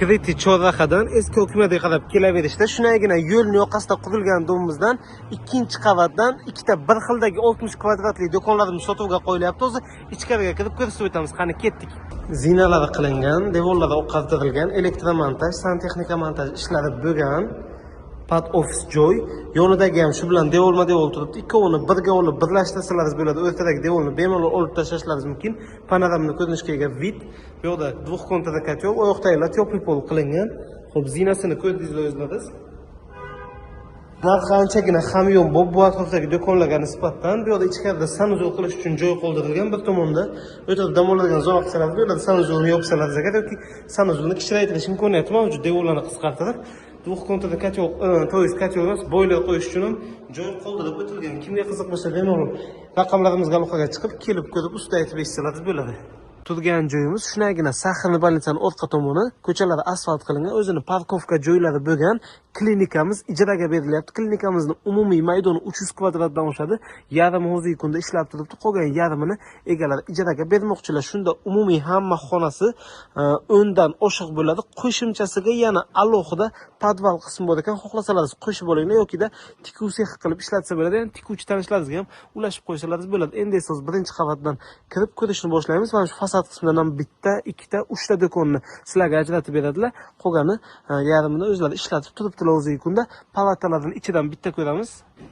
Kriti chorrahadan eski hukumatga qarab kelaverishda shunagina yo'lning yoqasida qurilgan domimizdan ikkinchi qavatdan ikkita bir xildagi 60 kvadratli do'konlarimiz sotuvga qo'yilyapti. O'zi ichkariga kirib ko'rsatib o'tamiz. Qani ketdik. Zinalari qilingan, devorlari o'qaltirilgan, elektromontaj, santexnika montaj ishlari bo'lgan pad ofis joy. Yonidagi ham shu bilan devorma-devor turibdi. Ikkovini birga olib birlashtirsangiz bo'ladi. O'rtadagi devorni bemalol olib tashlashlaringiz mumkin. Panoramni ko'rinishga ega vid. Bu yoqda двухконтурный котел, u yoqdagilar teplый pol qilingan. Xo'p, zinasini ko'rdingizlar o'zlaringiz. Narxi anchagina hamyon bu atrofdagi do'konlarga nisbatan bu yoqda ichkarida sanuzor qilish uchun joy qoldirilgan. Bir tomonda o'tib dam oladigan zona qilsalar, bu yerda sanuzorni yopsalar agar yoki sanuzorni kichraytirish imkoniyati mavjud. Devorlarni qisqartirib двухконтурный котел, то есть котел emas, boylar qo'yish uchun ham joy qoldirib o'tilgan. Kimga qiziq bo'lsa, bemalol raqamlarimizga aloqaga chiqib, kelib ko'rib, ustida aytib eshitsangiz bo'ladi. Turgan joyimiz shunagina Saxirni больницаning orqa tomoni, ko'chalari asfalt qilingan, o'zini parkovka joylari bo'lgan klinikamiz ijaraga berilyapti. Klinikamizning umumiy maydoni 300 kvadratdan oshadi. Yarim hozirgi kunda ishlab turibdi. Qolgan yarimini egalar ijaraga bermoqchilar. Shunda umumiy hamma xonasi o'ndan oshiq bo'ladi. Qo'shimchasiga yana alohida podval qismi bor ekan. Xohlasalaringiz qo'shib olinglar yokida tikuv sex qilib ishlatsa bo'ladi. Ya'ni tikuvchi tanishlaringizga ham ulashib qo'ysalaringiz bo'ladi. Endi esa biz birinchi qavatdan kirib ko'rishni boshlaymiz. Mana shu fasad qismidan ham bitta, ikkita, uchta do'konni sizlarga ajratib beradilar. Qolgani yarimini o'zlari ishlatib turibdilar. Hozirgi kunda palatalardan ichidan bitta ko'ramiz.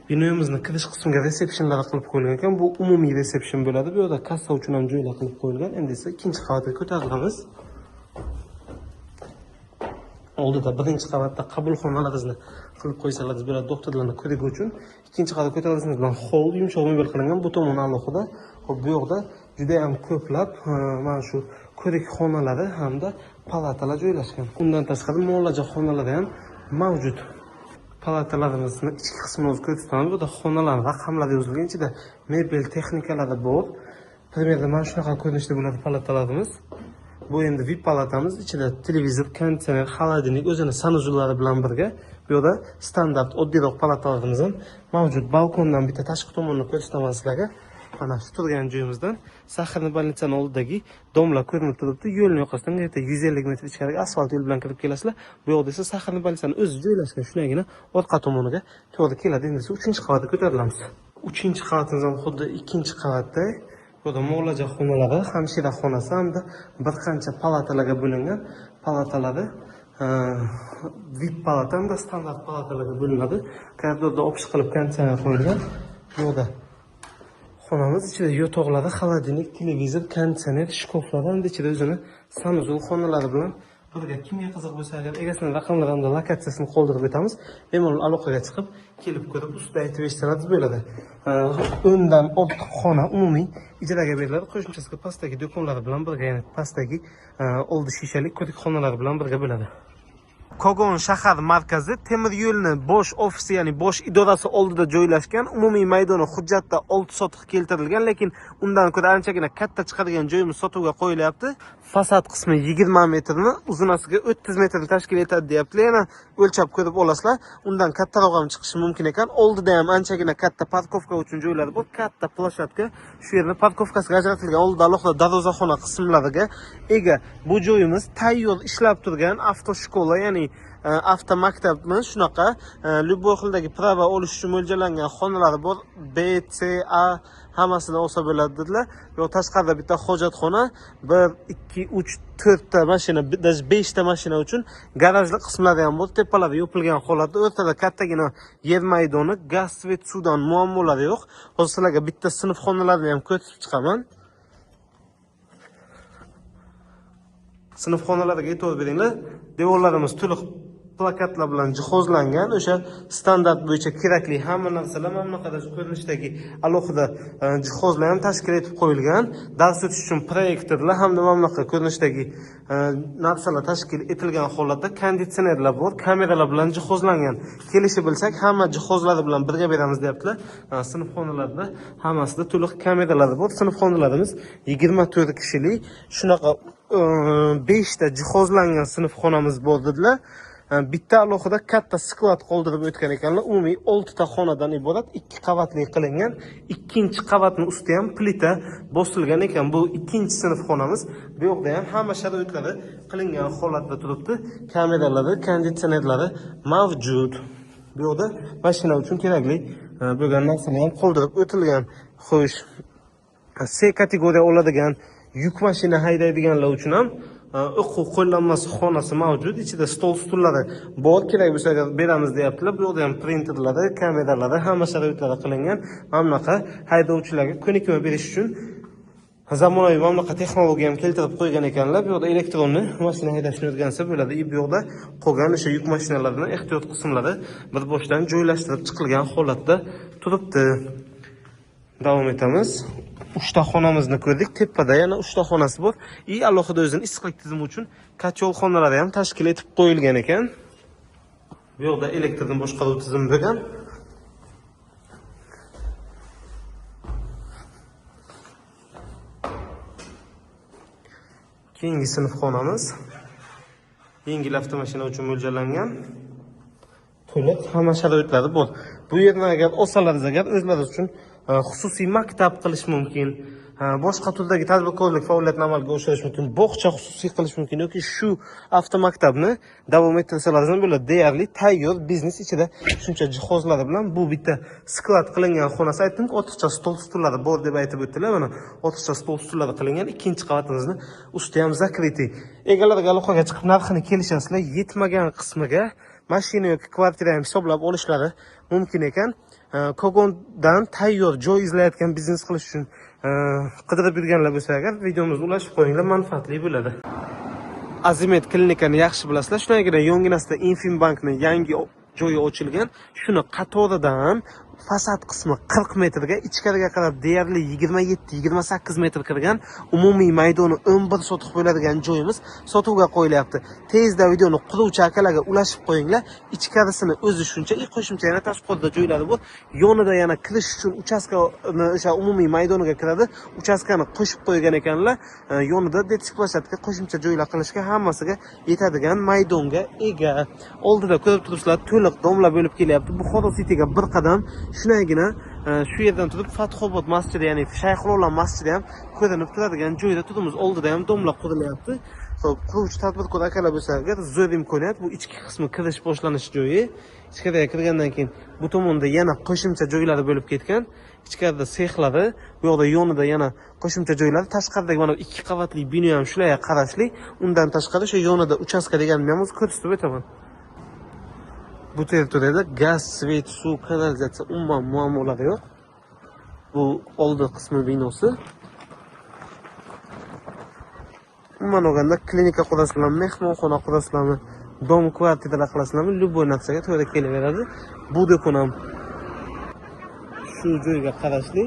Binoyimizni kirish qismiga resepsiyonlar qilib qo'yilgan ekan. Bu umumiy resepsiyon bo'ladi. Bu yerda kassa uchun ham joylar qilib qo'yilgan. Endi esa ikkinchi qavatga ko'tarilamiz. Oldida birinchi qavatda qabulxonalaringizni qilib qo'ysalaringiz bo'ladi doktorlarni ko'rigi uchun. Ikkinchi qavatga ko'tarilishimiz bilan hol yumshoq mebel qilingan. Bu tomoni alohida. Xo'p, bu yoqda juda ham ko'plab mana shu ko'rik xonalari hamda palatalar joylashgan. Undan tashqari muolaja xonalari ham mavjud. Palatalarimizni ichki qismini o'z ko'rsataman. Bu yerda xonalar raqamlari yozilgan, ichida mebel texnikalari bor. Primerda mana shunaqa ko'rinishda bo'ladi palatalarimiz. Bu endi VIP palatamiz. Ichida televizor, konditsioner, xolodilnik o'zini sanuzorlari bilan birga. Bu yerda standart oddiyroq palatalarimiz ham mavjud. Balkondan bitta tashqi tomonni ko'rsataman sizlarga. Mana shu turgan joyimizdan Saxirni больницаning oldidagi domlar ko'rinib turibdi. Yo'lning yoqasidan 150 metr ichkariga asfalt yo'l bilan kirib kelasizlar. Bu yoqda esa Saxirni больницаning o'zi joylashgan. Shunagina orqa tomoniga to'g'ri keladi. Endi esa 3-qavatga ko'tarilamiz. 3-qavatimiz ham xuddi 2-qavatda. Bu yerda muolaja xonalari, hamshira xonasi hamda bir qancha palatalarga bo'lingan. Palatalari VIP palata hamda standart palatalarga bo'linadi. Koridorda o'pish qilib konditsioner qo'yilgan. Bu yerda xonamiz ichida yotoqlari, xolodilnik, televizor, konditsioner, shkoflar hamda ichida o'zini sanuzor xonalari bilan birga. Kimga qiziq bo'lsa, agar egasining raqamlari hamda lokatsiyasini qoldirib o'tamiz, bemalol aloqaga chiqib, kelib ko'rib, ustida aytib eshitsangiz bo'ladi. O'ndan ortiq xona umumiy ijaraga beriladi. Qo'shimchasiga pastdagi do'konlari bilan birga, ya'ni pastdagi oldi shishalik ko'rik xonalari bilan birga bo'ladi. Kogon shahar markazi temir yo'lni bosh ofisi, ya'ni bosh idorasi oldida joylashgan. Umumiy maydoni hujjatda 6 sotix keltirilgan, lekin undan ko'ra anchagina katta chiqadigan joyimiz sotuvga qo'yilyapti. Fasad qismi 20 metrni, uzunasiga 30 metrni tashkil etadi deyaptilar. Yana o'lchab ko'rib olasizlar. Undan kattaroq ham chiqishi mumkin ekan. Oldida ham anchagina katta parkovka uchun joylari bor. Katta plashatka. Shu yerda parkovkasiga ajratilgan oldida alohida darvozaxona qismlariga ega. Bu joyimiz tayyor ishlab turgan avtoshkola, ya'ni avtomaktabmi shunaqa любой xildagi prava olish uchun mo'ljallangan xonalari bor. B, C, A hammasini olsa bo'ladi dedilar. Yo'q, tashqarida bitta hojatxona, 1, 2, 3, 4 ta mashina, даже 5 ta mashina uchun garajli qismlari ham bor. Tepalari yopilgan holatda, o'rtada kattagina yer maydoni, gaz, svet, suvdan muammolari yo'q. Hozir sizlarga bitta sinf xonalarini ham ko'rsatib chiqaman. Sinf xonalariga e'tibor beringlar. Devorlarimiz to'liq plakatlar bilan jihozlangan. O'sha standart bo'yicha kerakli hamma narsalar mana bunaqa ko'rinishdagi alohida jihozlar ham tashkil etib qo'yilgan. Dars o'tish uchun proyektorlar hamda mana bunaqa ko'rinishdagi narsalar tashkil etilgan holatda konditsionerlar bor, kameralar bilan jihozlangan. Kelishib bilsak, hamma jihozlari bilan birga beramiz deyaptilar. Sinf xonalarida hammasida to'liq kameralari bor. Sinf xonalarimiz 24 kishilik. Shunaqa 5 ta jihozlangan sinf xonamiz bor dedilar. bitta alohida katta sklad qoldirib o'tgan ekanlar. Umumiy 6 ta xonadan iborat 2 qavatli qilingan. Ikkinchi qavatning usti ham plita bosilgan ekan. Bu ikkinchi sinf xonamiz. Bu yoqda ham hamma sharoitlari qilingan holatda turibdi. Kameralari, konditsionerlari mavjud. Bu yoqda mashina uchun kerakli bo'lgan narsalar ham qoldirib o'tilgan. Xo'sh, C kategoriya oladigan yuk mashina haydaydiganlar uchun ham o'quv qo'llanmasi xonasi mavjud. Ichida stol stullari bor, kerak bo'lsa beramiz deyaptilar. Bu yerda ham printerlari, kameralari, hamma sharoitlari qilingan. Mana bunaqa haydovchilarga ko'nikma berish uchun zamonaviy mana bunaqa texnologiya ham keltirib qo'ygan ekanlar. Bu yerda elektronni mashina haydashni o'rgansa bo'ladi. Bu yerda qolgan o'sha yuk mashinalarining ehtiyot qismlari bir boshdan joylashtirib chiqilgan holatda turibdi. Davom etamiz. 3 ta xonamizni ko'rdik. Tepada yana 3 ta xonasi bor. Alohida o'zining issiqlik tizimi uchun kachol xonalari ham tashkil etib qo'yilgan ekan. Bu yoqda elektrdan boshqaruv tizimi bo'lgan. Keyingi sinf xonamiz yengil avtomashina uchun mo'ljallangan. To'liq hamma sharoitlari bor. Bu yerni agar olsalaringiz agar o'zlaringiz uchun xususiy maktab qilish mumkin. Boshqa turdagi tadbirkorlik faoliyatini amalga oshirish mumkin. Bog'cha xususiy qilish mumkin yoki shu avtomaktabni davom ettirsalaringiz ham bo'ladi. Deyarli tayyor biznes ichida shuncha jihozlari bilan bu bitta sklad qilingan xonasi. Aytdim, ortiqcha stol stullari bor deb aytib o'tdilar. Mana ortiqcha stol stullari qilingan ikkinchi qavatimizni usti ham zakriti. Egalariga aloqaga chiqib narxini kelishasizlar. Yetmagan qismiga mashina yoki kvartira ham hisoblab olishlari mumkin ekan. Kogondan tayyor joy izlayotgan biznes qilish uchun qidirib yurganlar bo'lsa agar videomizni ulashib qo'yinglar, manfaatli bo'ladi. Azimet klinikani yaxshi bilasizlar. Shunagina yonginasida Infinbankning yangi joyi ochilgan. Shuni qatoridan fasad qismi 40 metrga, ichkariga qarab deyarli 27-28 metr kirgan, umumiy maydoni 11 sotix bo'ladigan joyimiz sotuvga qo'yilyapti. Tezda videoni quruvchi akalarga ulashib qo'yinglar. Ichkarisini o'zi shuncha, qo'shimcha yana tashqarida joylari bor. Yonida yana kirish uchun uchastkani o'sha umumiy maydoniga kiradi. Uchastkani qo'shib qo'ygan ekanlar. Yonida detik plashadka qo'shimcha joylar qilishga hammasiga yetadigan maydonga ega. Oldida ko'rib turibsizlar, to'liq domla bo'lib kelyapti. Buxoro Cityga bir qadam shunagina shu yerdan turib Fathobod masjidi, ya'ni Shayxulloh masjidi ham ko'rinib turadigan joyda turibmiz. Oldida ham domla qurilyapti. Xo'p, quruvchi tadbirkor akalar bo'lsa agar zo'r imkoniyat, bu ichki qismi kirish boshlanish joyi. Ichkariga kirgandan keyin bu tomonda yana qo'shimcha joylari bo'lib ketgan. Ichkarida sexlari, bu yoqda yonida yana qo'shimcha joylar. Tashqaridagi mana 2 qavatli bino ham shularga qarashli. Undan tashqari shu yonida uchastka deganimni ham ko'rsatib o'taman. Bu territoriyada gaz, svet, suv, kanalizatsiya umuman muammolari yo'q. Bu oldi qismi binosi. Umuman olganda klinika qurasizlarmi, mehmonxona qurasizlarmi, dom kvartiralar qilasizlarmi, любой narsaga to'g'ri kelaveradi. Bu do'kon ham shu joyga qarashli.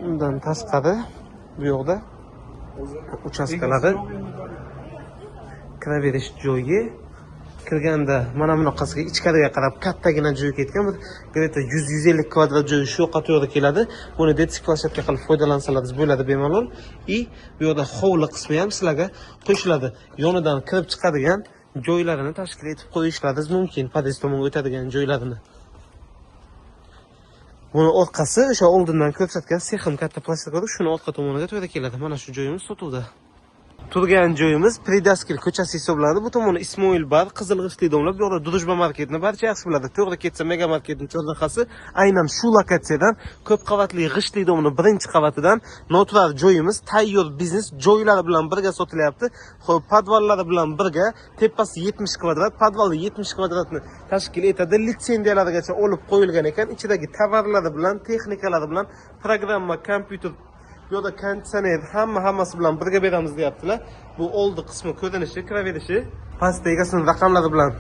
Undan tashqari bu yoqda uchastkalari, kiraverish joyi. Kirganda mana bunaqasiga ichkariga qarab kattagina joy ketgan. Bir 100-150 kvadrat joy shu yoqqa to'g'ri keladi. Buni detik plashadka qilib foydalansalaringiz bo'ladi bemalol. Bu yerda hovli qismi ham sizlarga qo'shiladi. Yonidan kirib chiqadigan joylarini tashkil etib qo'yishlaringiz mumkin, podest tomonga o'tadigan joylarini. Buni orqasi o'sha oldindan ko'rsatgan sexim katta plastik bor, shuni orqa tomoniga to'g'ri keladi. Mana shu joyimiz sotuvda. Turgan joyimiz Pridaskil ko'chasi hisoblanadi. Bu tomoni Ismoil bar, Qizilg'ishtli domlab, bu yoqda Durujba marketni barcha yaxshi biladi. To'g'ri ketsa Mega marketning chorrahasi aynan shu lokatsiyadan ko'p qavatli G'ishtli domning birinchi qavatidan noturar joyimiz tayyor biznes joylari bilan birga sotilyapti. Xo'p, podvallari bilan birga tepasi 70 kvadrat, podvalli 70 kvadratni tashkil etadi. Litsenziyalarigacha olib qo'yilgan ekan. Ichidagi tovarlari bilan, texnikalari bilan programma, kompyuter, bu yerda konditsioner hammasi bilan birga beramiz deyaptilar. Bu oldi qismi ko'rinishi, kiraverishi, pastda egasining raqamlari bilan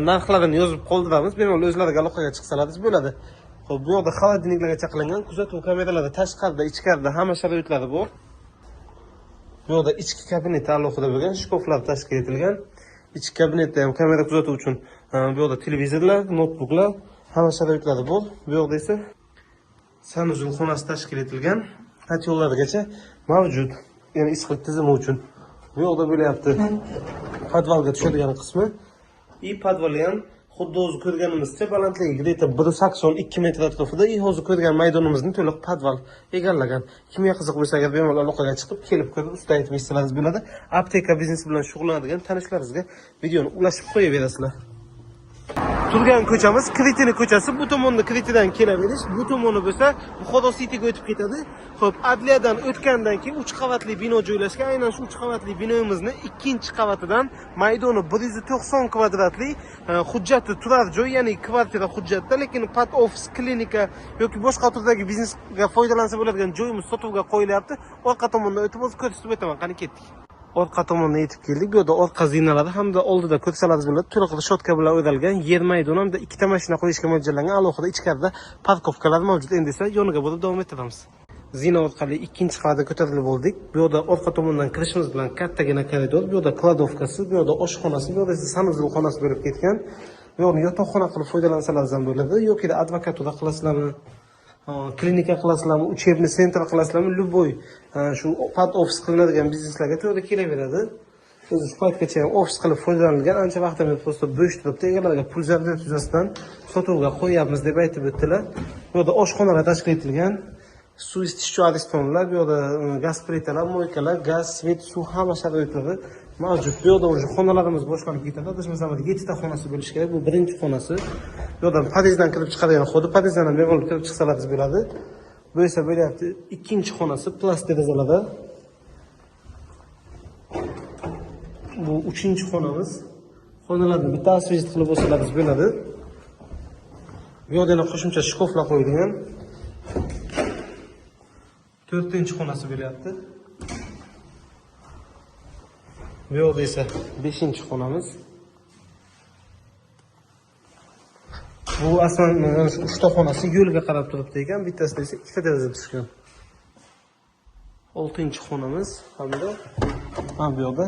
narxlarini yozib qoldiramiz. Bemalol o'zlariga aloqaga chiqsalaringiz bo'ladi. Xo'p, bu yerda xolodilniklarga qilingan kuzatuv kameralari tashqarida, ichkarida hamma sharoitlari bor. Bu yerda ichki kabinet alohida bo'lgan, shkoflar tashkil etilgan. Ichki kabinetda ham kamera kuzatuv uchun bu yerda televizorlar, notebooklar, hamma sharoitlari bor. Bu yerda esa sanuzul xonasi tashkil etilgan. Yo'llargacha mavjud. Ya'ni issiqlik tizimi uchun. Bu yoqda bo'lyapti. podvalga tushadigan qismi. I podval ham xuddi o'zi ko'rganimizcha balandligi где-то 182 metr atrofida i hozir ko'rgan maydonimizni to'liq podval egallagan. Kimga qiziq bo'lsa agar bemalol aloqaga chiqib kelib ko'rib usta aytib eshitsangiz bo'ladi. Apteka biznesi bilan shug'ullanadigan tanishlaringizga videoni ulashib qo'yaverasizlar. Turgan ko'chamiz Kritina ko'chasi. Bu tomonda Kritinadan kelaverish, bu tomoni bo'lsa Buxoro City'ga o'tib ketadi. Xo'p, adliyadan o'tgandan keyin 3 qavatli bino joylashgan. Aynan shu 3 qavatli binomizni 2-qavatidan maydoni 190 kvadratli hujjati turar joy, ya'ni kvartira hujjatda, lekin pat ofis, klinika yoki boshqa turdagi biznesga foydalansa bo'ladigan joyimiz sotuvga qo'yilyapti. Orqa tomondan o'tib o'z ko'rsatib o'taman. Qani ketdik. Orqa tomondan yetib keldik. Bu yerda orqa zinalari hamda oldida ko'rsalaringiz bo'ladi. To'liq shotka bilan o'ralgan yer maydoni hamda ikkita mashina qo'yishga mo'ljallangan alohida ichkarida parkovkalar mavjud. Endi esa yoniga borib davom etamiz. Zina orqali 2-qavatga ko'tarilib bo'ldik. Bu yerda orqa tomondan kirishimiz bilan kattagina koridor, bu yerda kladovkasi, bu yerda oshxonasi, bu yerda esa sanuzul xonasi bo'lib ketgan. Bu yerni yotoqxona qilib foydalansangiz ham bo'ladi yoki advokatura qilasizlarmi? Klinika qilasizlarmi, uchebni sentr qilasizlarmi, любой shu pad ofis qilinadigan bizneslarga to'g'ri kelaveradi. O'zi shu paytgacha ham ofis qilib foydalanilgan, ancha vaqtdan beri просто bo'sh turibdi. Egalarga pul zaryad yuzasidan sotuvga qo'yapmiz deb aytib o'tdilar. Bu yerda oshxonalar tashkil etilgan, suv isitish aristonlar, bu yerda gaz plitalar, moykalar, gaz, svet, suv hamma sharoitlari mavjud. Bu yerda o'sha xonalarimiz boshlanib ketadi. Adashmasam 7 ta xonasi bo'lishi kerak. Bu birinchi xonasi. Bu yerdan podyezddan kirib chiqadigan xodi, podyezddan ham bemalol kirib chiqsalaringiz bo'ladi. Bu esa bo'lyapti ikkinchi xonasi, plastik derazalarda. Bu uchinchi xonamiz. Xonalarni bitta asvejit qilib olsalaringiz bo'ladi. Bu yerda yana qo'shimcha shkoflar qo'yilgan. 4-xonasi bo'lyapti. Bu yerda esa 5-xonamiz. Bu aslida 3 ta xonasi yo'lga qarab turibdi ekan, bittasida esa 2 ta deraza tushgan. 6-xonamiz hamda bu yerda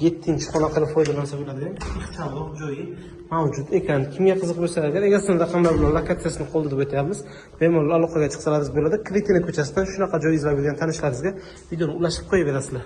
7-xona qilib foydalansa bo'ladigan ixcham joyi mavjud ekan. Kimga qiziq bo'lsa agar egasining raqamlari bilan lokatsiyasini qoldirib o'tamiz. Bemalol aloqaga chiqsalaringiz bo'ladi. Kritina ko'chasidan shunaqa joy izlab yurgan tanishlaringizga videoni ulashib qo'yaverasizlar.